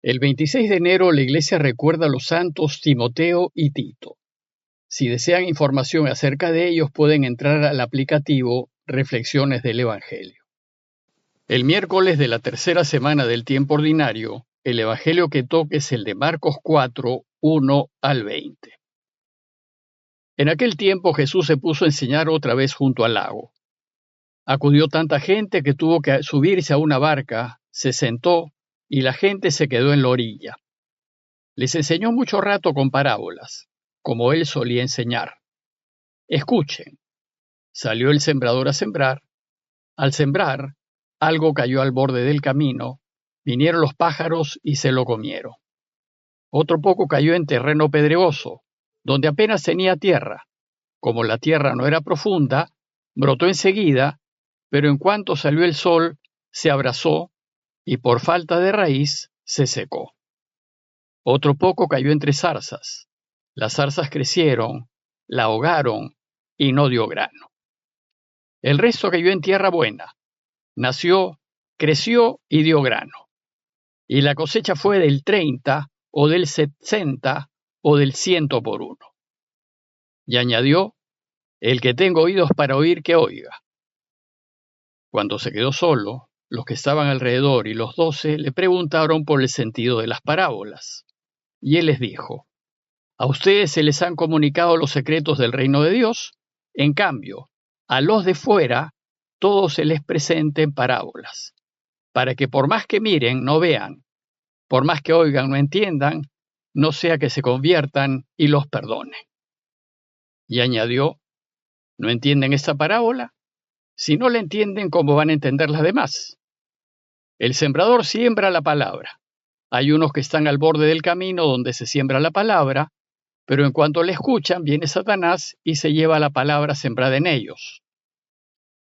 El 26 de enero la Iglesia recuerda a los santos Timoteo y Tito. Si desean información acerca de ellos, pueden entrar al aplicativo Reflexiones del Evangelio. El miércoles de la tercera semana del tiempo ordinario, el Evangelio que toca es el de Marcos 4, 1 al 20. En aquel tiempo Jesús se puso a enseñar otra vez junto al lago. Acudió tanta gente que tuvo que subirse a una barca, se sentó y la gente se quedó en la orilla. Les enseñó mucho rato con parábolas, como él solía enseñar. Escuchen. Salió el sembrador a sembrar. Al sembrar, algo cayó al borde del camino, vinieron los pájaros y se lo comieron. Otro poco cayó en terreno pedregoso, donde apenas tenía tierra. Como la tierra no era profunda, brotó enseguida, pero en cuanto salió el sol, se abrasó y por falta de raíz se secó. Otro poco cayó entre zarzas. Las zarzas crecieron, la ahogaron y no dio grano. El resto cayó en tierra buena. Nació, creció y dio grano. Y la cosecha fue del 30 o del 60 o del 100 por uno. Y añadió, el que tenga oídos para oír, que oiga. Cuando se quedó solo, los que estaban alrededor y los 12 le preguntaron por el sentido de las parábolas. Y él les dijo, a ustedes se les han comunicado los secretos del reino de Dios, en cambio, a los de fuera, todo se les presenta en parábolas, para que por más que miren, no vean, por más que oigan, no entiendan, no sea que se conviertan y los perdone. Y añadió, ¿no entienden esta parábola? Si no la entienden, ¿cómo van a entender las demás? El sembrador siembra la palabra. Hay unos que están al borde del camino donde se siembra la palabra, pero en cuanto la escuchan, viene Satanás y se lleva la palabra sembrada en ellos.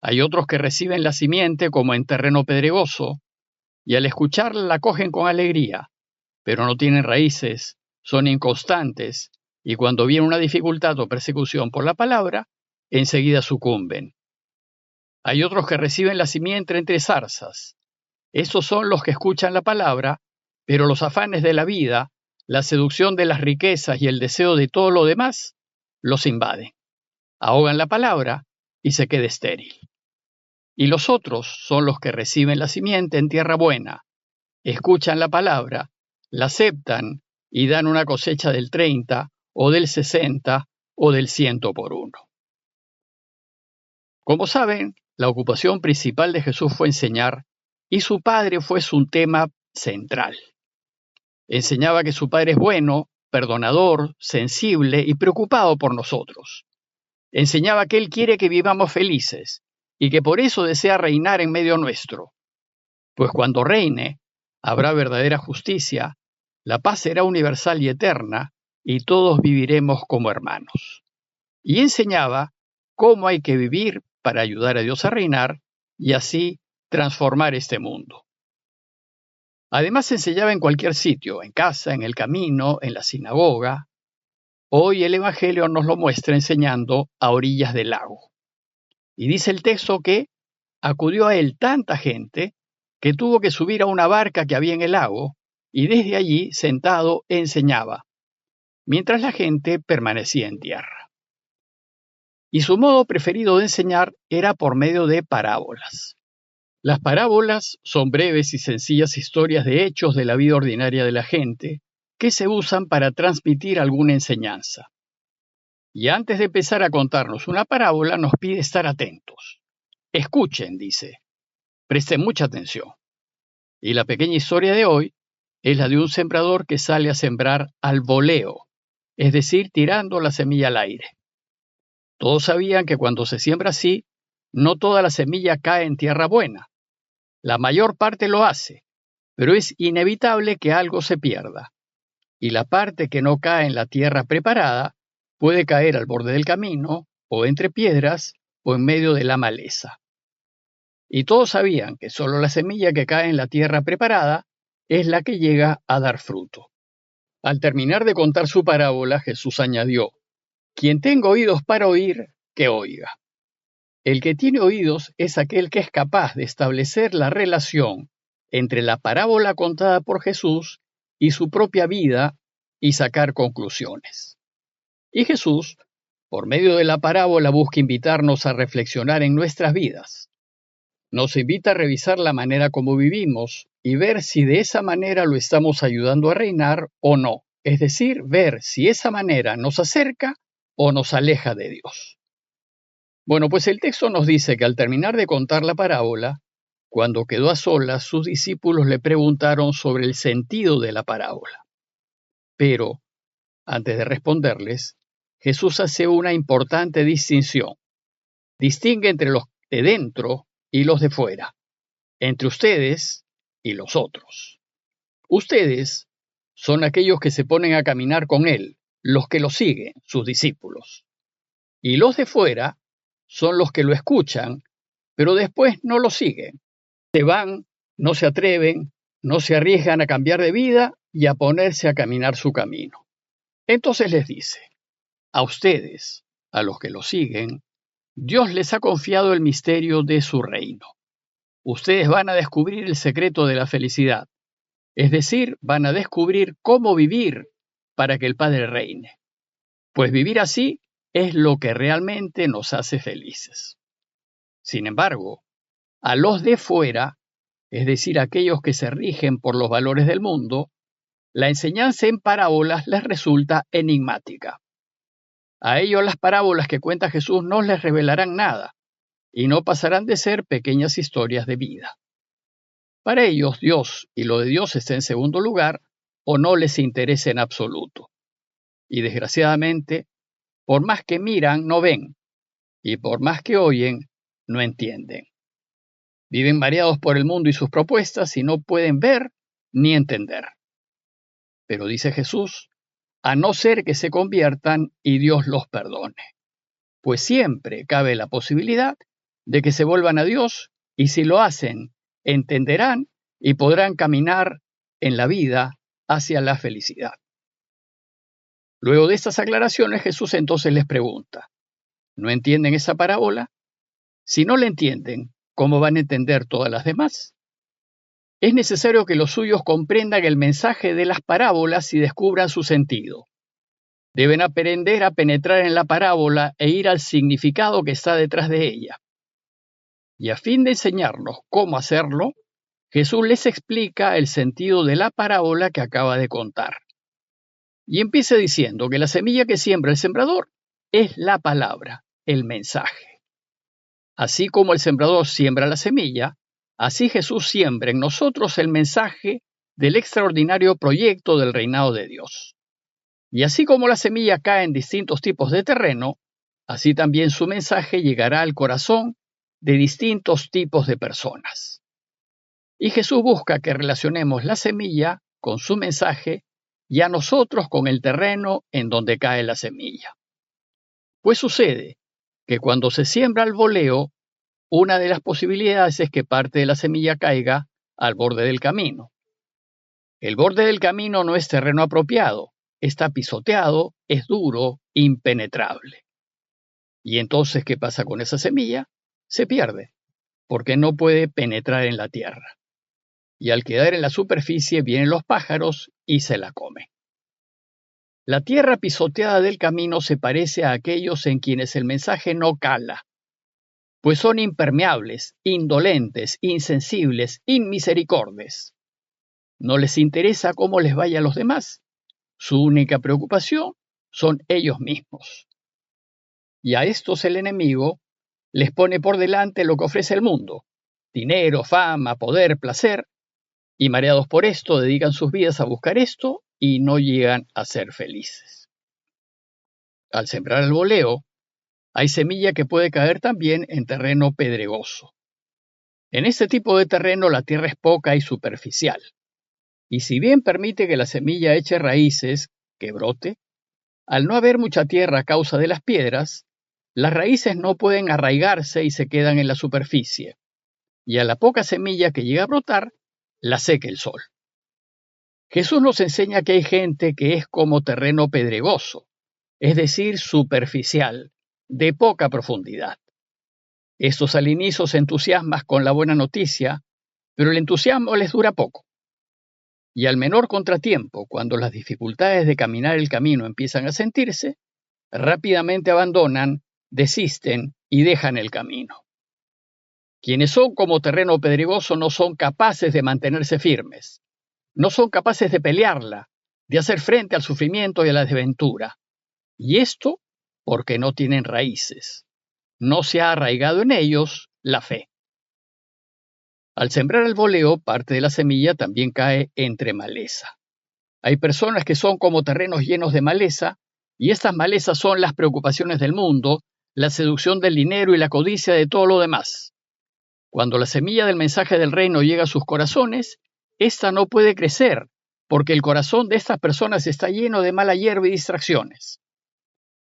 Hay otros que reciben la simiente como en terreno pedregoso, y al escucharla la cogen con alegría, pero no tienen raíces, son inconstantes, y cuando viene una dificultad o persecución por la palabra, enseguida sucumben. Hay otros que reciben la simiente entre zarzas. Estos son los que escuchan la palabra, pero los afanes de la vida, la seducción de las riquezas y el deseo de todo lo demás, los invaden. Ahogan la palabra y se queda estéril. Y los otros son los que reciben la simiente en tierra buena, escuchan la palabra, la aceptan y dan una cosecha del 30 o del 60 o del 100 por uno. Como saben, la ocupación principal de Jesús fue enseñar y su Padre fue su tema central. Enseñaba que su Padre es bueno, perdonador, sensible y preocupado por nosotros. Enseñaba que Él quiere que vivamos felices y que por eso desea reinar en medio nuestro. Pues cuando reine, habrá verdadera justicia, la paz será universal y eterna, y todos viviremos como hermanos. Y enseñaba cómo hay que vivir para ayudar a Dios a reinar y así transformar este mundo. Además enseñaba en cualquier sitio, en casa, en el camino, en la sinagoga. Hoy el Evangelio nos lo muestra enseñando a orillas del lago. Y dice el texto que acudió a él tanta gente que tuvo que subir a una barca que había en el lago y desde allí, sentado, enseñaba, mientras la gente permanecía en tierra. Y su modo preferido de enseñar era por medio de parábolas. Las parábolas son breves y sencillas historias de hechos de la vida ordinaria de la gente que se usan para transmitir alguna enseñanza. Y antes de empezar a contarnos una parábola, nos pide estar atentos. Escuchen, dice. Presten mucha atención. Y la pequeña historia de hoy es la de un sembrador que sale a sembrar al voleo, es decir, tirando la semilla al aire. Todos sabían que cuando se siembra así, no toda la semilla cae en tierra buena. La mayor parte lo hace, pero es inevitable que algo se pierda. Y la parte que no cae en la tierra preparada puede caer al borde del camino, o entre piedras, o en medio de la maleza. Y todos sabían que solo la semilla que cae en la tierra preparada es la que llega a dar fruto. Al terminar de contar su parábola, Jesús añadió, quien tenga oídos para oír, que oiga. El que tiene oídos es aquel que es capaz de establecer la relación entre la parábola contada por Jesús y su propia vida y sacar conclusiones. Y Jesús, por medio de la parábola, busca invitarnos a reflexionar en nuestras vidas. Nos invita a revisar la manera como vivimos y ver si de esa manera lo estamos ayudando a reinar o no. Es decir, ver si esa manera nos acerca o nos aleja de Dios. Bueno, pues el texto nos dice que al terminar de contar la parábola, cuando quedó a solas, sus discípulos le preguntaron sobre el sentido de la parábola. Pero, antes de responderles, Jesús hace una importante distinción. Distingue entre los de dentro y los de fuera, entre ustedes y los otros. Ustedes son aquellos que se ponen a caminar con Él, los que lo siguen, sus discípulos. Y los de fuera son los que lo escuchan, pero después no lo siguen. Se van, no se atreven, no se arriesgan a cambiar de vida y a ponerse a caminar su camino. Entonces les dice, a ustedes, a los que lo siguen, Dios les ha confiado el misterio de su reino. Ustedes van a descubrir el secreto de la felicidad, es decir, van a descubrir cómo vivir para que el Padre reine. Pues vivir así es lo que realmente nos hace felices. Sin embargo, a los de fuera, es decir, aquellos que se rigen por los valores del mundo, la enseñanza en parábolas les resulta enigmática. A ellos las parábolas que cuenta Jesús no les revelarán nada y no pasarán de ser pequeñas historias de vida. Para ellos, Dios y lo de Dios está en segundo lugar o no les interesa en absoluto. Y desgraciadamente, por más que miran, no ven, y por más que oyen, no entienden. Viven mareados por el mundo y sus propuestas y no pueden ver ni entender. Pero dice Jesús, a no ser que se conviertan y Dios los perdone. Pues siempre cabe la posibilidad de que se vuelvan a Dios y si lo hacen, entenderán y podrán caminar en la vida hacia la felicidad. Luego de estas aclaraciones, Jesús entonces les pregunta, ¿no entienden esa parábola? Si no la entienden, ¿cómo van a entender todas las demás? Es necesario que los suyos comprendan el mensaje de las parábolas y descubran su sentido. Deben aprender a penetrar en la parábola e ir al significado que está detrás de ella. Y a fin de enseñarnos cómo hacerlo, Jesús les explica el sentido de la parábola que acaba de contar. Y empieza diciendo que la semilla que siembra el sembrador es la palabra, el mensaje. Así como el sembrador siembra la semilla, así Jesús siembra en nosotros el mensaje del extraordinario proyecto del reinado de Dios. Y así como la semilla cae en distintos tipos de terreno, así también su mensaje llegará al corazón de distintos tipos de personas. Y Jesús busca que relacionemos la semilla con su mensaje y a nosotros con el terreno en donde cae la semilla. Pues sucede que cuando se siembra al voleo, una de las posibilidades es que parte de la semilla caiga al borde del camino. El borde del camino no es terreno apropiado, está pisoteado, es duro, impenetrable. Y entonces, ¿qué pasa con esa semilla? Se pierde, porque no puede penetrar en la tierra. Y al quedar en la superficie vienen los pájaros y se la comen. La tierra pisoteada del camino se parece a aquellos en quienes el mensaje no cala, pues son impermeables, indolentes, insensibles, inmisericordes. No les interesa cómo les vaya a los demás. Su única preocupación son ellos mismos. Y a estos el enemigo les pone por delante lo que ofrece el mundo: dinero, fama, poder, placer, y mareados por esto dedican sus vidas a buscar esto y no llegan a ser felices. Al sembrar el voleo, hay semilla que puede caer también en terreno pedregoso. En este tipo de terreno la tierra es poca y superficial, y si bien permite que la semilla eche raíces, que brote, al no haber mucha tierra a causa de las piedras, las raíces no pueden arraigarse y se quedan en la superficie, y a la poca semilla que llega a brotar, la seca el sol. Jesús nos enseña que hay gente que es como terreno pedregoso, es decir, superficial, de poca profundidad. Estos al inicio se entusiasman con la buena noticia, pero el entusiasmo les dura poco. Y al menor contratiempo, cuando las dificultades de caminar el camino empiezan a sentirse, rápidamente abandonan, desisten y dejan el camino. Quienes son como terreno pedregoso no son capaces de mantenerse firmes, no son capaces de pelearla, de hacer frente al sufrimiento y a la desventura. Y esto porque no tienen raíces. No se ha arraigado en ellos la fe. Al sembrar el voleo, parte de la semilla también cae entre maleza. Hay personas que son como terrenos llenos de maleza, y estas malezas son las preocupaciones del mundo, la seducción del dinero y la codicia de todo lo demás. Cuando la semilla del mensaje del reino llega a sus corazones, ésta no puede crecer, porque el corazón de estas personas está lleno de mala hierba y distracciones.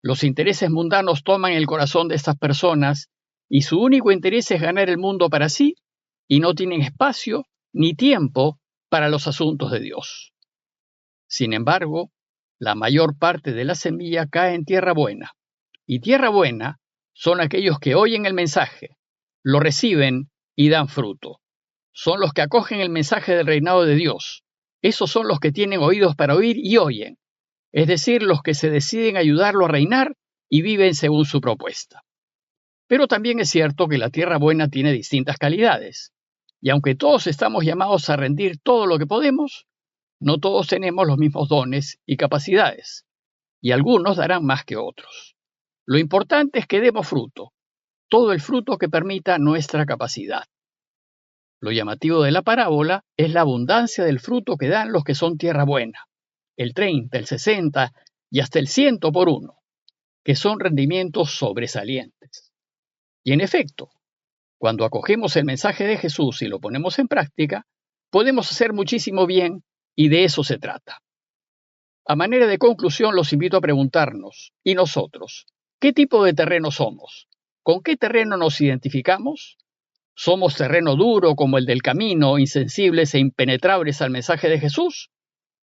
Los intereses mundanos toman el corazón de estas personas, y su único interés es ganar el mundo para sí, y no tienen espacio ni tiempo para los asuntos de Dios. Sin embargo, la mayor parte de la semilla cae en tierra buena, y tierra buena son aquellos que oyen el mensaje, lo reciben y dan fruto. Son los que acogen el mensaje del reinado de Dios. Esos son los que tienen oídos para oír y oyen, es decir, los que se deciden ayudarlo a reinar y viven según su propuesta. Pero también es cierto que la tierra buena tiene distintas calidades, y aunque todos estamos llamados a rendir todo lo que podemos, no todos tenemos los mismos dones y capacidades, y algunos darán más que otros. Lo importante es que demos fruto, todo el fruto que permita nuestra capacidad. Lo llamativo de la parábola es la abundancia del fruto que dan los que son tierra buena, el 30, el 60 y hasta el 100 por uno, que son rendimientos sobresalientes. Y en efecto, cuando acogemos el mensaje de Jesús y lo ponemos en práctica, podemos hacer muchísimo bien y de eso se trata. A manera de conclusión, los invito a preguntarnos, ¿y nosotros? ¿Qué tipo de terreno somos? ¿Con qué terreno nos identificamos? ¿Somos terreno duro como el del camino, insensibles e impenetrables al mensaje de Jesús?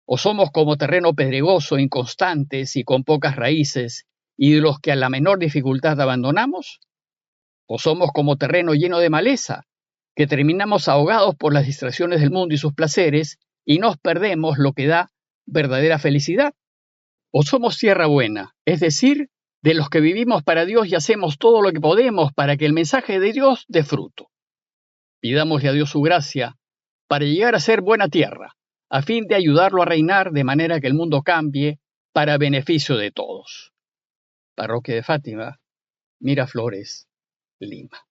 ¿O somos como terreno pedregoso, inconstantes y con pocas raíces, y de los que a la menor dificultad abandonamos? ¿O somos como terreno lleno de maleza, que terminamos ahogados por las distracciones del mundo y sus placeres, y nos perdemos lo que da verdadera felicidad? ¿O somos tierra buena, es decir, de los que vivimos para Dios y hacemos todo lo que podemos para que el mensaje de Dios dé fruto? Pidámosle a Dios su gracia para llegar a ser buena tierra, a fin de ayudarlo a reinar de manera que el mundo cambie para beneficio de todos. Parroquia de Fátima, Miraflores, Lima.